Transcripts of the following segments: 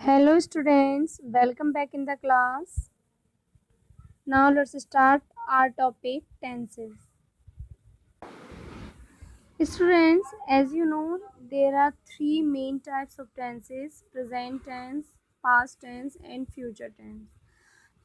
Hello students, welcome back in the class. Now let's start our topic tenses. Students, as you know, there are three main types of tenses: present tense, past tense and future tense.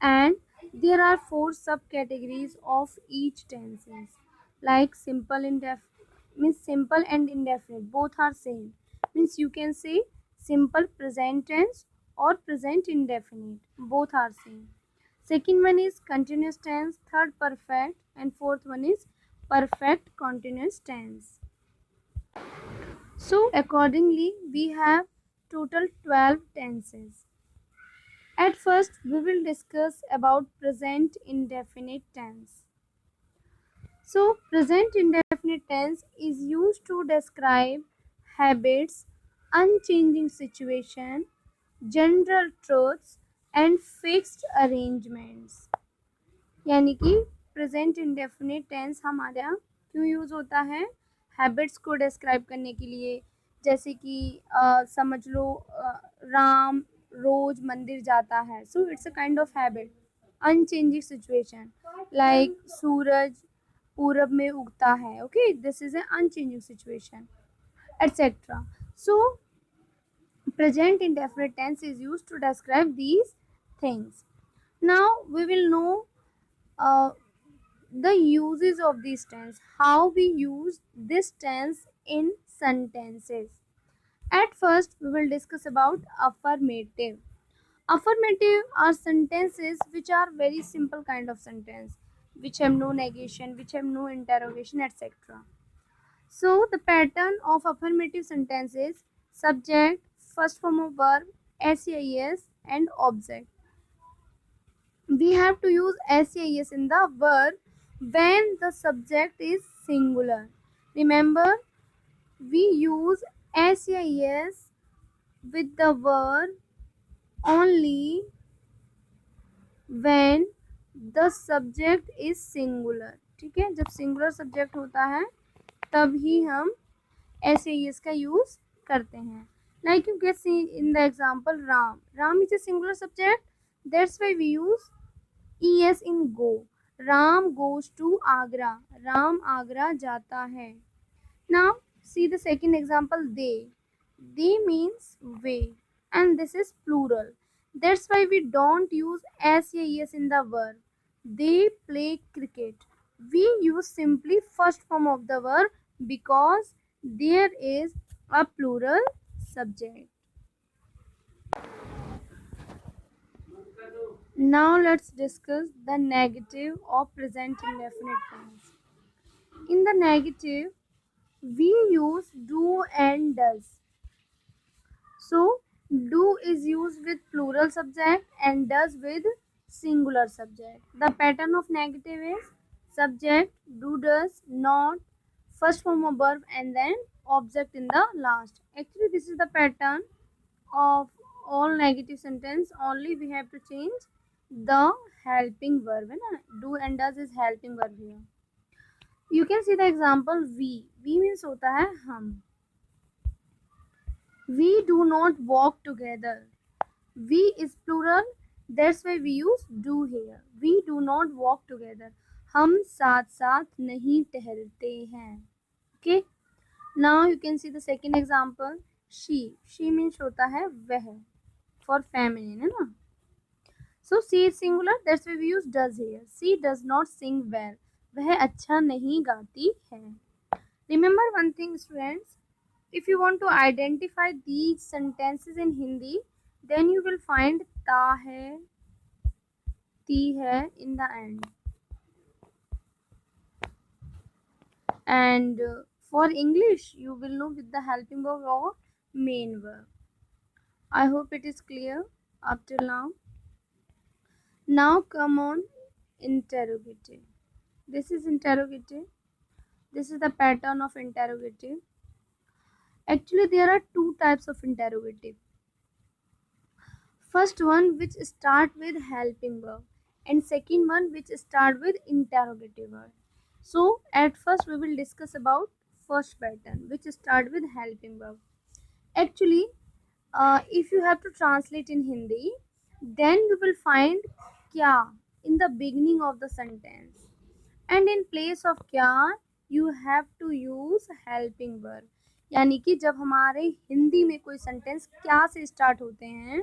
And there are four subcategories of each tenses, like simple and indefinite, both are same. Means you can say simple present tense or present indefinite, both are same. Second one is continuous tense, third perfect, and fourth one is perfect continuous tense. So accordingly we have total 12 tenses. At first, we will discuss about present indefinite tense. So, present indefinite tense is used to describe habits, unchanging situation, general truths and fixed arrangements. यानी कि present indefinite tense हमारे यहाँ क्यों use होता है? Habits को describe करने के लिए, जैसे कि समझ लो राम रोज मंदिर जाता है, so it's a kind of habit. Unchanging situation like सूरज पूरब में उगता है, okay, this is a unchanging situation etcetera. So present indefinite tense is used to describe these things. Now we will know uh, the uses of this tense, how we use this tense in sentences. At first we will discuss about affirmative. Affirmative are sentences which are very simple kind of sentence, which have no negation, which have no interrogation, etc. So the pattern of affirmative sentences: subject, first form of verb, SAES and object. We have to use SAES in the verb when the subject is singular. Remember, we use SAES with the verb only when the subject is singular. ठीक है, जब singular subject होता है तब ही हम SAES का use करते हैं. Like you can see in the example, Ram is a singular subject, that's why we use ES in go. Ram goes to Agra. Ram Agra जाता है. Now see the second example, they. They means way, and this is plural. That's why we don't use SAES in the verb. They play cricket. We use simply first form of the verb because there is a plural subject. Now let's discuss the negative of present indefinite tense. In the negative, we use do and does. So do is used with plural subject and does with singular subject. The pattern of negative is subject, do, does, not, first form of verb and then object in the last. Actually this is the pattern of all negative sentence, only we have to change the helping verb. Do and does is helping verb here. You can see the example, we means होता है हम. We do not walk together. We is plural, that's why we use do here. We do not walk together. हम साथ साथ नहीं टहलते हैं. Okay. Now you can see the second example. She means होता है वह, for feminine, है ना. So she is singular, that's why we use does here. She does not sing well. वह अच्छा नहीं गाती है. Remember one thing, students. If you want to identify these sentences in Hindi, then you will find ta hai, ti hai in the end. And for English, you will know with the helping of or main verb. I hope it is clear up till now. Now come on interrogative. This is interrogative. This is the pattern of interrogative. Actually, there are two types of interrogative. First one which start with helping verb and second one which start with interrogative verb. So at first we will discuss about first pattern which start with helping verb. Actually if you have to translate in Hindi, then you will find kya in the beginning of the sentence, and in place of kya you have to use helping verb. यानी कि जब हमारे हिंदी में कोई sentence क्या से start होते हैं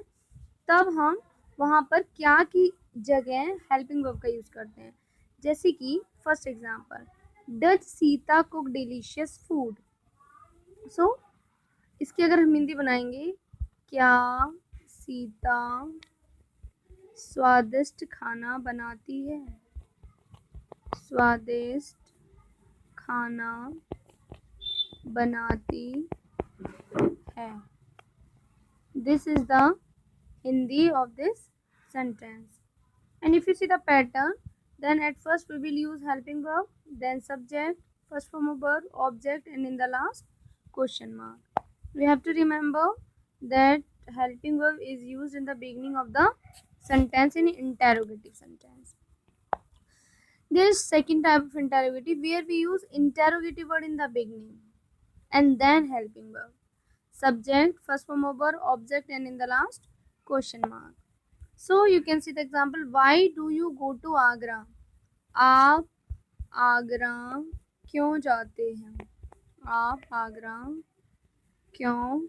तब हम वहाँ पर क्या की जगह हेल्पिंग वर्ब का यूज करते हैं. जैसे कि first example, does Sita cook delicious food. So इसकी अगर हम हिंदी बनाएंगे, क्या सीता स्वादिष्ट खाना बनाती है. स्वादिष्ट खाना बनाती है. This is the Hindi of this sentence. And if you see the pattern, then at first we will use helping verb, then subject, first form of verb, object, and in the last question mark. We have to remember that helping verb is used in the beginning of the sentence in interrogative sentence. There is second type of interrogative where we use interrogative word in the beginning and then helping verb. Subject, first form of verb, object, and in the last question mark. So you can see the example. Why do you go to Agra? आप आगरा क्यों जाते हैं. आप आगरा क्यों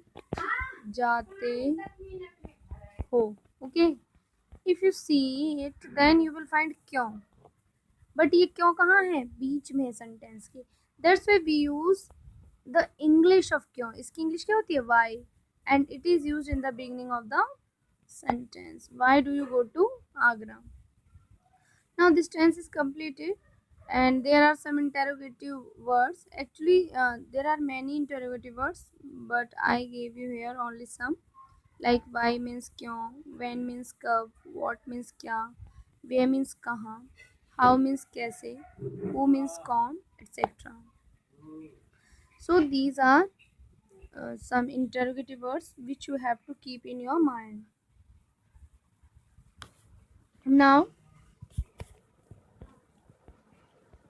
जाते हो. Okay. If you see it, then you will find क्यों. But ये क्यों कहाँ है, बीच में सेंटेंस के. That's why we use the English of क्यों. इसकी इंग्लिश क्या होती है, why, and it is used in the beginning of the sentence. Why do you go to Agra? Now this tense is completed and there are some interrogative words. Actually there are many interrogative words, but I gave you here only some, like why means क्यों, when means कब, what means क्या, where means कहाँ, how means कैसे, who means कौन, etc. So these are some interrogative words which you have to keep in your mind. Now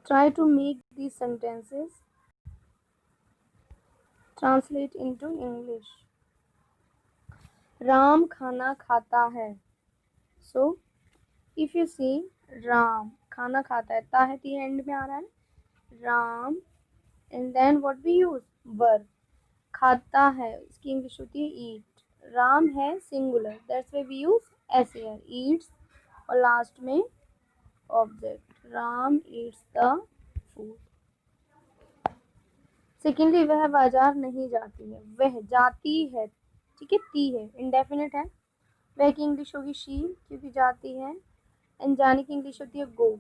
try to make these sentences translate into English. Ram खाना खाता है. So if you see, Ram खाना खाता है, ता है ती एंड में आ रहा है, Ram, and then what we use, verb. खाता है इसकी इंग्लिश होती है eat. राम है singular, that's why we use s here, eats, और लास्ट में object, Ram eats the food. Secondly, वह बाजार नहीं जाती है. वह जाती है, ठीक है, ती है, इंडेफिनिट है. वह की इंग्लिश होगी शी क्योंकि जाती है, एंड जाने की इंग्लिश होती है go,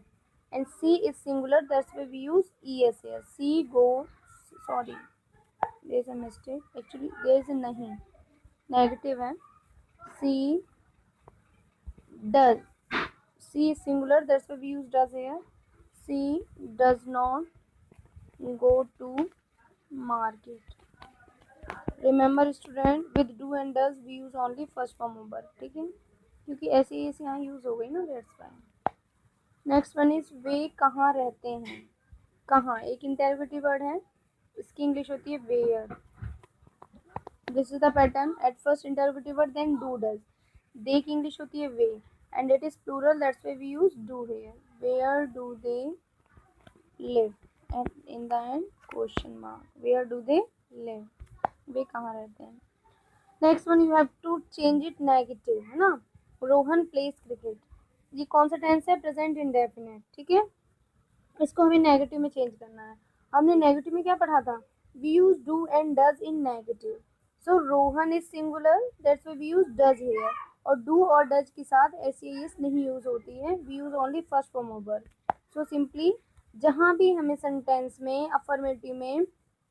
and she is singular, that's why we use E S here. She go, sorry there is a mistake, actually there is नहीं, नेगेटिव है. She does, she is singular, that's why we use does here. She does not go to market. Remember student, with do and does we use only first form of verb, ठीक है, क्योंकि ऐसे ही ऐसे यहाँ use हो गई ना, that's why. Next one is they कहाँ रहते हैं. कहाँ एक इंटरोगेटिव वर्ड है, इसकी इंग्लिश होती है where. This is the pattern. At first interrogative word, then do does. They की इंग्लिश होती है they, and it is plural, that's why we use do here. Where do they live, and in the end question mark. Where do they live, they कहाँ रहते हैं. Next one, you have to change it negative, है ना. Rohan place cricket, ये कौन सा tense है, present indefinite, ठीक है. इसको हमें नेगेटिव में चेंज करना है. हमने नेगेटिव में क्या पढ़ा था, we use do and does in negative. So Rohan is singular, that's why we use does here, और डू और डज के साथ एस नहीं यूज होती है, we use only first form of verb. So simply जहाँ भी हमें सेंटेंस में अफर्मेटिव में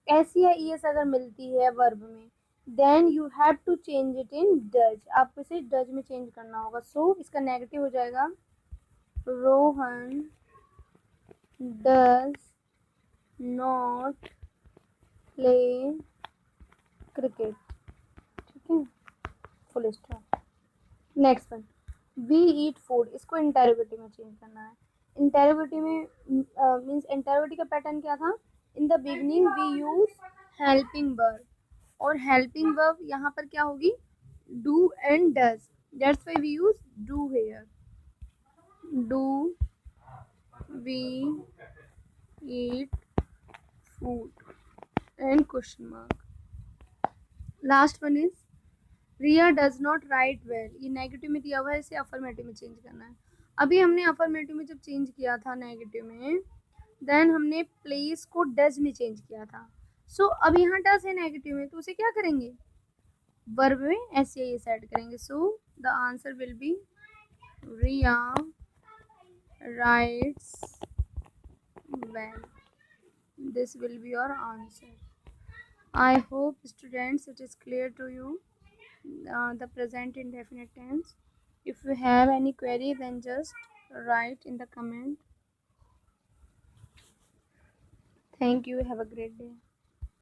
एस या ईएस अगर मिलती है वर्ब में, then you have to change it in does. आपको इसे डज में चेंज करना होगा. सो इसका नेगेटिव हो जाएगा, Rohan does not play cricket, ठीक है, full stop. Next one, we eat food, इसको इंटरोगेटिव में चेंज करना है. इंटरोगेटिव में मीन्स इंटरोगेटिव का पैटर्न क्या था, in the beginning we use helping verb, और हेल्पिंग वर्ब यहाँ पर क्या होगी, do and does. That's why we use do here. Do we eat food? And question mark. Last one is Riya does not write well. ये negative में दिया हुआ है, इसे अफर्मेटिव में चेंज करना है. अभी हमने अफर्मेटिव में जब चेंज किया था नेगेटिव में, देन हमने प्लेस को डज में चेंज किया था. सो अब यहाँ डज है नेगेटिव में, तो उसे क्या करेंगे, वर्ब में ऐसे ही ऐड करेंगे. So the answer will be Riya writes well. This will be your answer. I hope students it is clear to you the present indefinite tense. If you have any query, then just write in the comment. Thank you. Have a great day.